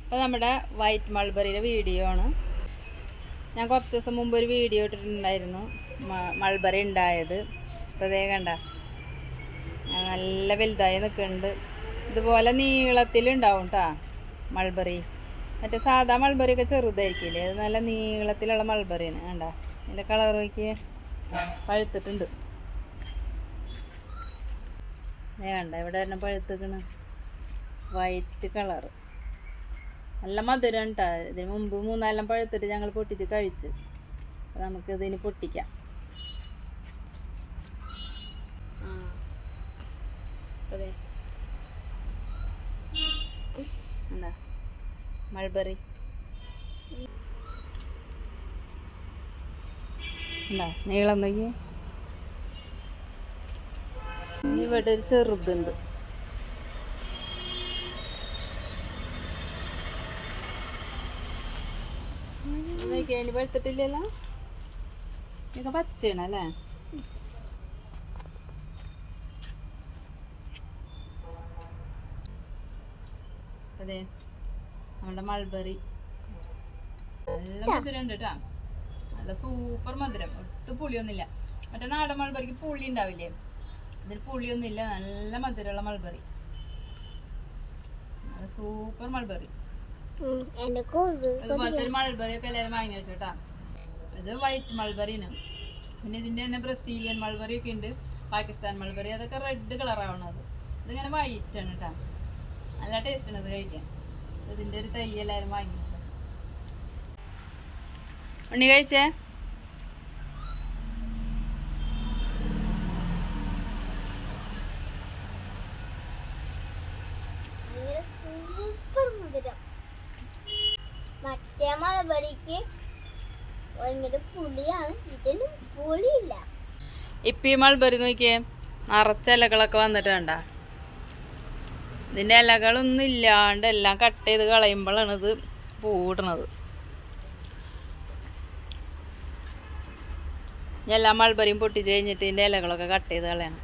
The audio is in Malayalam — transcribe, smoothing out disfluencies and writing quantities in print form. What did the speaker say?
അപ്പോൾ നമ്മുടെ വൈറ്റ് മൾബറിയുടെ വീഡിയോ ആണ്. ഞാൻ കുറച്ച് ദിവസം മുമ്പ് ഒരു വീഡിയോ ഇട്ടിട്ടുണ്ടായിരുന്നു മൾബറി ഉണ്ടായത്. അപ്പോൾ അതേ കണ്ട നല്ല വലുതായി നിൽക്കുന്നുണ്ട്. ഇതുപോലെ നീളത്തിലുണ്ടാവും കേട്ടോ മൾബറി. മറ്റേ സാധാ മൾബറിയൊക്കെ ചെറുതായിരിക്കില്ലേ, അത് നല്ല നീളത്തിലുള്ള മൾബറിയാണ്. കണ്ട ഇതിൻ്റെ കളർ നോക്കി പഴുത്തിട്ടുണ്ട്. കണ്ട ഇവിടെ തന്നെ പഴുത്തിക്കണ് വൈറ്റ് കളറ്. നല്ല മധുരം കേട്ടോ. ഇതിന് മുമ്പ് 3-4 പഴുത്തിട്ട് ഞങ്ങൾ പൊട്ടിച്ച് കഴിച്ച്. അപ്പോൾ നമുക്ക് ഇതിന് പൊട്ടിക്കാം. അതെ എന്താ മൾബറി എന്താ നീളം നോക്കി. ഇവിടെ ഒരു ചെറുതുണ്ട്. ഇനി പഴുത്തിട്ടില്ലല്ലോ. ഇതൊക്കെ പച്ചയാണ് അല്ലേ? അതെ നമ്മുടെ മൾബറി നല്ല മധുരം ഉണ്ട് കേട്ടോ. നല്ല സൂപ്പർ മധുരം, ഒട്ടും പുളിയൊന്നുമില്ല. മറ്റേ നാടൻ മൾബറിക്ക് പുളി ഉണ്ടാവില്ലേ, ഇതിൽ പുളിയൊന്നുമില്ല. നല്ല മധുരമുള്ള മൾബറി, നല്ല സൂപ്പർ മൾബറി. ഇതുപോലത്തെ ഒരു മൾബറി ഒക്കെ എല്ലാവരും വാങ്ങി വെച്ചോട്ടാ. ഇത് വൈറ്റ് മൾബറിയാണ്. പിന്നെ ഇതിൻ്റെ തന്നെ ബ്രസീലിയൻ മൾബറി ഒക്കെ ഉണ്ട്, പാകിസ്ഥാൻ മൾബറി. അതൊക്കെ റെഡ് കളറാവണത്. ഇതിങ്ങനെ വൈറ്റ് ആണ് കേട്ടോ. നല്ല ടേസ്റ്റ് ആണ് ഇത് കഴിക്കാൻ. ഇതിൻ്റെ ഒരു തൈ എല്ലാവരും വാങ്ങി വെച്ചോ. ഉണ്ണി കഴിച്ചേ? മറ്റേ മൾബറിക്ക് ഭയങ്കര പുളിയാണ്, ഇതിന് പുളിയില്ല. ഇപ്പം ഈ മൾബറി നോക്കിയേ, നിറച്ച ഇലകളൊക്കെ വന്നിട്ട് കണ്ട. ഇതിൻ്റെ ഇലകളൊന്നും ഇല്ലാണ്ട് എല്ലാം കട്ട് ചെയ്ത് കളയുമ്പോഴാണ് ഇത് പൂടണത്. എല്ലാ മൾബറിയും പൊട്ടിച്ച് കഴിഞ്ഞിട്ട് ഇതിൻ്റെ ഇലകളൊക്കെ കട്ട് ചെയ്ത് കളയണം.